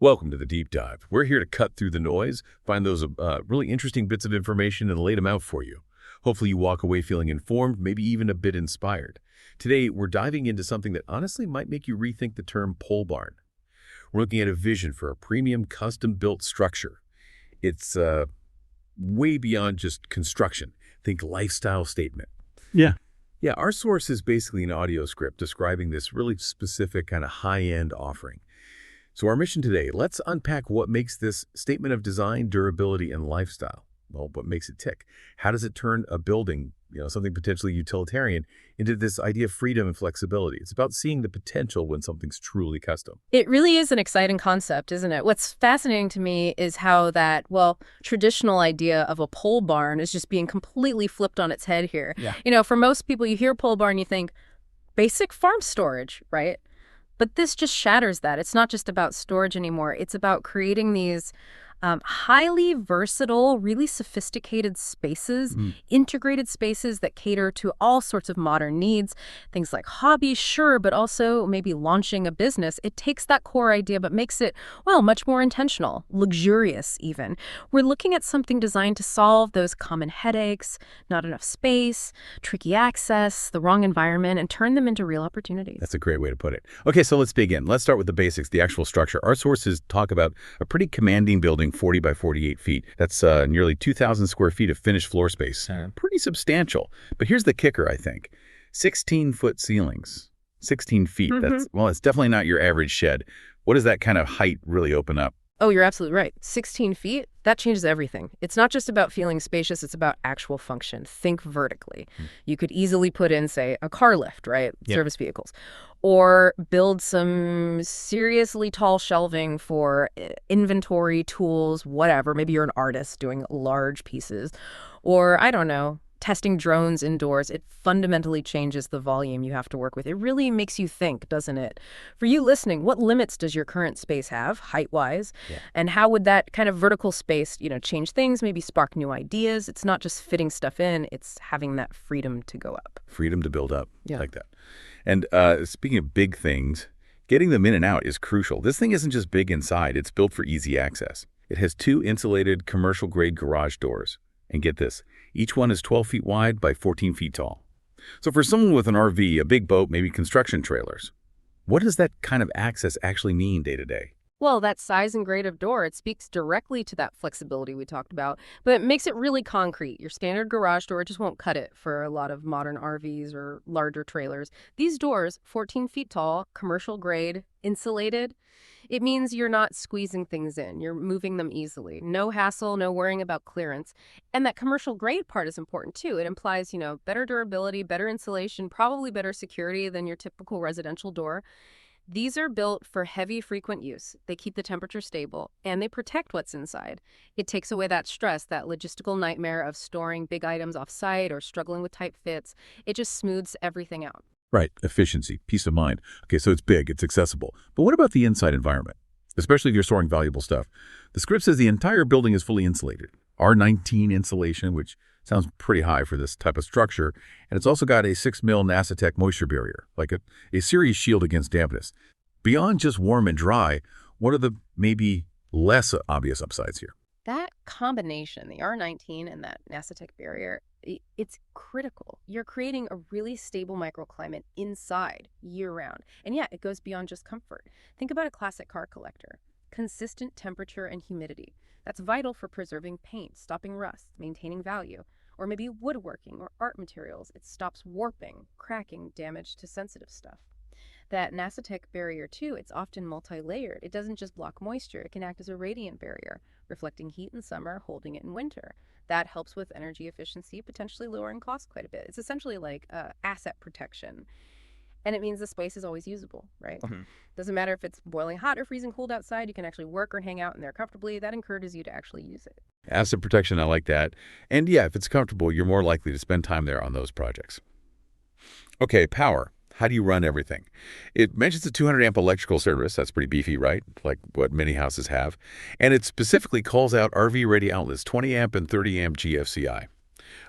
Welcome to the Deep Dive. We're here to cut through the noise, find those really interesting bits of information, and lay them out for you. Hopefully you walk away feeling informed, maybe even a bit inspired. Today, we're diving into something that honestly might make you rethink the term pole barn. We're looking at a vision for a premium custom-built structure. It's way beyond just construction. Think lifestyle statement. Yeah. Yeah, our source is basically an audio script describing this really specific kind of high-end offering. So our mission today, let's unpack what makes this statement of design, durability, and lifestyle. Well, what makes it tick? How does it turn a building, something potentially utilitarian, into this idea of freedom and flexibility? It's about seeing the potential when something's truly custom. It really is an exciting concept, isn't it? What's fascinating to me is how that, traditional idea of a pole barn is just being completely flipped on its head here. Yeah. For most people, you hear pole barn, you think basic farm storage, right? But this just shatters that. It's not just about storage anymore. It's about creating these highly versatile, really sophisticated spaces, integrated spaces that cater to all sorts of modern needs, things like hobbies, sure, but also maybe launching a business. It takes that core idea but makes it, much more intentional, luxurious even. We're looking at something designed to solve those common headaches, not enough space, tricky access, the wrong environment, and turn them into real opportunities. That's a great way to put it. Okay, so let's begin. Let's start with the basics, the actual structure. Our sources talk about a pretty commanding building, 40 by 48 feet. That's nearly 2,000 square feet of finished floor space. Pretty substantial. But here's the kicker, I think. 16-foot ceilings. 16 feet. It's definitely not your average shed. What does that kind of height really open up? Oh, you're absolutely right. 16 feet, that changes everything. It's not just about feeling spacious, it's about actual function. Think vertically. You could easily put in, say, a car lift, right? Yep. Service vehicles. Or build some seriously tall shelving for inventory, tools, whatever. Maybe you're an artist doing large pieces. Or, I don't know, testing drones indoors. It fundamentally changes the volume you have to work with. It really makes you think, doesn't it? For you listening, what limits does your current space have, height-wise? Yeah. And how would that kind of vertical space, change things, maybe spark new ideas? It's not just fitting stuff in, it's having that freedom to go up. Freedom to build up, Yeah. like that. And speaking of big things, getting them in and out is crucial. This thing isn't just big inside, it's built for easy access. It has 2 insulated commercial-grade garage doors. And get this, each one is 12 feet wide by 14 feet tall. So for someone with an RV, a big boat, maybe construction trailers, what does that kind of access actually mean day to day? Well, that size and grade of door, it speaks directly to that flexibility we talked about, but it makes it really concrete. Your standard garage door just won't cut it for a lot of modern RVs or larger trailers. These doors, 14 feet tall, commercial grade, insulated, it means you're not squeezing things in. You're moving them easily. No hassle, no worrying about clearance. And that commercial grade part is important too. It implies, better durability, better insulation, probably better security than your typical residential door. These are built for heavy, frequent use. They keep the temperature stable, and they protect what's inside. It takes away that stress, that logistical nightmare of storing big items off-site or struggling with tight fits. It just smooths everything out. Right, efficiency, peace of mind. Okay, so it's big, it's accessible. But what about the inside environment? Especially if you're storing valuable stuff. The script says the entire building is fully insulated. R19 insulation, which sounds pretty high for this type of structure. And it's also got a 6mm NASATECH moisture barrier, like a serious shield against dampness. Beyond just warm and dry, what are the maybe less obvious upsides here? That combination, the R19 and that NASATECH barrier, it's critical. You're creating a really stable microclimate inside year-round. And yeah, it goes beyond just comfort. Think about a classic car collector. Consistent temperature and humidity. That's vital for preserving paint, stopping rust, maintaining value. Or maybe woodworking or art materials. It stops warping, cracking, damage to sensitive stuff. That NASATECH barrier, too, it's often multi-layered. It doesn't just block moisture. It can act as a radiant barrier, reflecting heat in summer, holding it in winter. That helps with energy efficiency, potentially lowering costs quite a bit. It's essentially like asset protection. And it means the space is always usable, right? Doesn't matter if it's boiling hot or freezing cold outside, you can actually work or hang out in there comfortably. That encourages you to actually use it. Asset protection, I like that. And yeah, if it's comfortable, you're more likely to spend time there on those projects. Okay, power. How do you run everything? It mentions a 200-amp electrical service. That's pretty beefy, right? Like what many houses have. And it specifically calls out RV-ready outlets, 20-amp and 30-amp GFCI.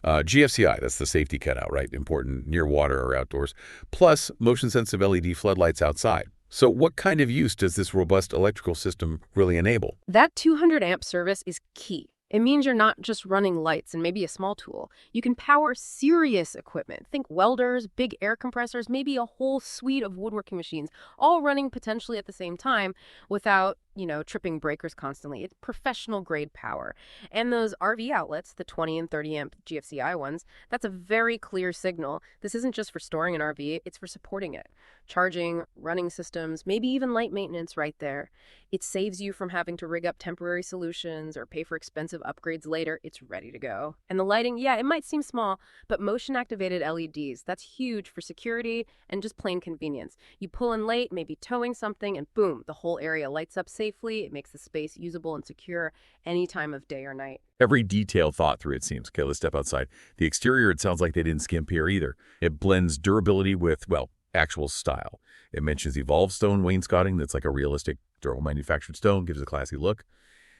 GFCI, that's the safety cutout, right? Important near water or outdoors. Plus motion-sensitive LED floodlights outside. So what kind of use does this robust electrical system really enable? That 200 amp service is key. It means you're not just running lights and maybe a small tool. You can power serious equipment. Think welders, big air compressors, maybe a whole suite of woodworking machines, all running potentially at the same time without, tripping breakers constantly. It's professional grade power. And those RV outlets, the 20 and 30 amp GFCI ones, that's a very clear signal. This isn't just for storing an RV, it's for supporting it. Charging, running systems, maybe even light maintenance right there. It saves you from having to rig up temporary solutions or pay for expensive upgrades later. It's ready to go. And the lighting, yeah, it might seem small, but motion-activated LEDs, that's huge for security and just plain convenience. You pull in late, maybe towing something, and boom, the whole area lights up safely. It makes the space usable and secure any time of day or night. Every detail thought through, it seems. Okay, let's step outside. The exterior, it sounds like they didn't skimp here either. It blends durability with, well, actual style. It mentions evolved stone wainscoting that's like a realistic, durable manufactured stone, gives a classy look.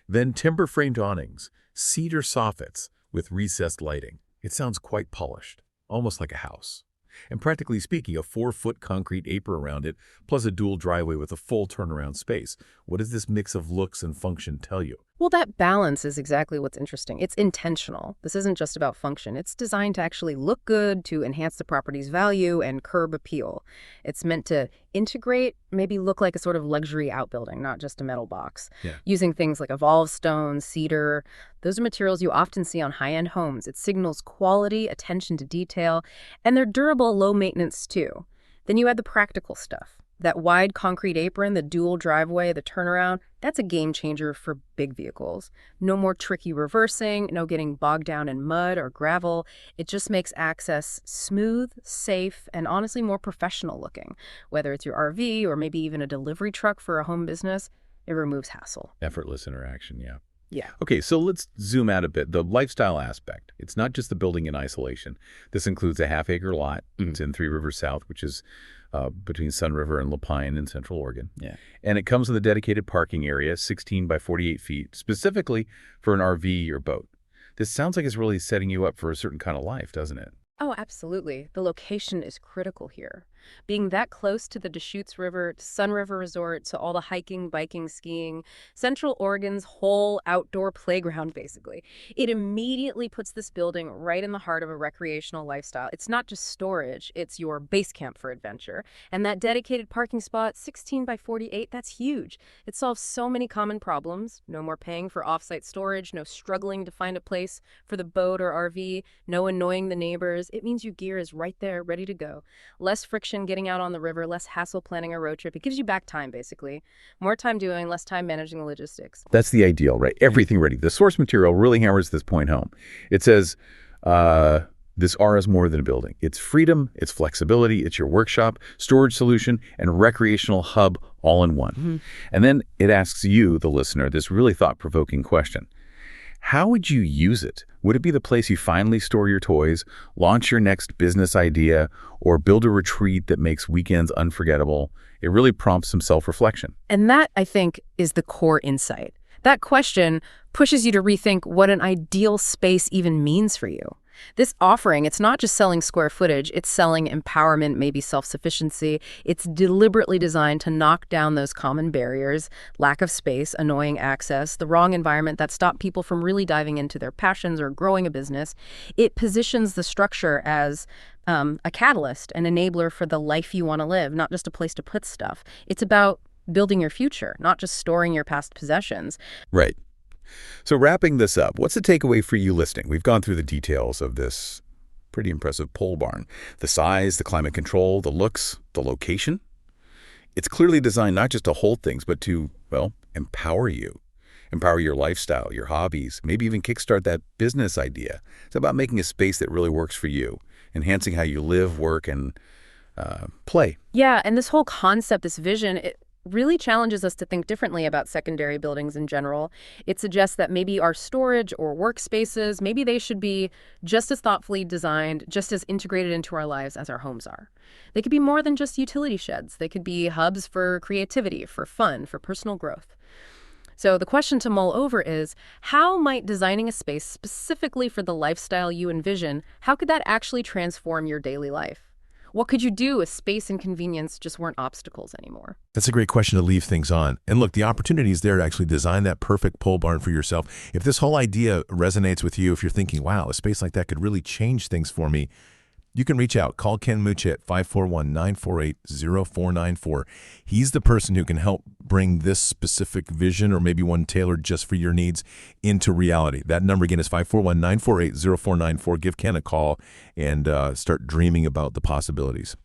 Then timber-framed awnings, cedar soffits with recessed lighting. It sounds quite polished, almost like a house. And practically speaking, a 4-foot concrete apron around it, plus a dual driveway with a full turnaround space. What does this mix of looks and function tell you? Well, that balance is exactly what's interesting. It's intentional. This isn't just about function. It's designed to actually look good, to enhance the property's value and curb appeal. It's meant to integrate, maybe look like a sort of luxury outbuilding, not just a metal box. Yeah. Using things like evolved stone, cedar, those are materials you often see on high-end homes. It signals quality, attention to detail, and they're durable, low maintenance too. Then you add the practical stuff. That wide concrete apron, the dual driveway, the turnaround, that's a game changer for big vehicles. No more tricky reversing, no getting bogged down in mud or gravel. It just makes access smooth, safe, and honestly more professional looking. Whether it's your RV or maybe even a delivery truck for a home business, it removes hassle. Effortless interaction, yeah. Yeah. Okay, so let's zoom out a bit. The lifestyle aspect. It's not just the building in isolation. This includes a half-acre lot. It's in Three Rivers South, which is between Sun River and Lapine in Central Oregon. Yeah. And it comes with a dedicated parking area, 16 by 48 feet, specifically for an RV or boat. This sounds like it's really setting you up for a certain kind of life, doesn't it? Oh, absolutely. The location is critical here. Being that close to the Deschutes River, to Sun River Resort, to all the hiking, biking, skiing, Central Oregon's whole outdoor playground, basically. It immediately puts this building right in the heart of a recreational lifestyle. It's not just storage, it's your base camp for adventure. And that dedicated parking spot, 16 by 48, that's huge. It solves so many common problems. No more paying for off-site storage, no struggling to find a place for the boat or RV, no annoying the neighbors. It means your gear is right there, ready to go. Less friction getting out on the river, less hassle planning a road trip. It gives you back time, basically. More time doing, less time managing the logistics. That's the ideal, right? Everything ready. The source material really hammers this point home. It says, this R is more than a building. It's freedom, it's flexibility, it's your workshop, storage solution, and recreational hub all in one. And then it asks you, the listener, this really thought-provoking question. How would you use it? Would it be the place you finally store your toys, launch your next business idea, or build a retreat that makes weekends unforgettable? It really prompts some self-reflection. And that, I think, is the core insight. That question pushes you to rethink what an ideal space even means for you. This offering, it's not just selling square footage, it's selling empowerment, maybe self-sufficiency. It's deliberately designed to knock down those common barriers, lack of space, annoying access, the wrong environment that stop people from really diving into their passions or growing a business. It positions the structure as a catalyst, an enabler for the life you want to live, not just a place to put stuff. It's about building your future, not just storing your past possessions. Right. So wrapping this up, what's the takeaway for you listening? We've gone through the details of this pretty impressive pole barn. The size, the climate control, the looks, the location. It's clearly designed not just to hold things, but to, well, empower you. Empower your lifestyle, your hobbies, maybe even kickstart that business idea. It's about making a space that really works for you, enhancing how you live, work, and play. Yeah, and this whole concept, this vision, it really challenges us to think differently about secondary buildings in general. It suggests that maybe our storage or workspaces, maybe they should be just as thoughtfully designed, just as integrated into our lives as our homes are. They could be more than just utility sheds. They could be hubs for creativity, for fun, for personal growth. So the question to mull over is, how might designing a space specifically for the lifestyle you envision, how could that actually transform your daily life? What could you do if space and convenience just weren't obstacles anymore? That's a great question to leave things on. And look, the opportunity is there to actually design that perfect pole barn for yourself. If this whole idea resonates with you, if you're thinking, wow, a space like that could really change things for me, you can reach out. Call Ken Mucci at 541-948-0494. He's the person who can help bring this specific vision, or maybe one tailored just for your needs, into reality. That number again is 541-948-0494. Give Ken a call and start dreaming about the possibilities.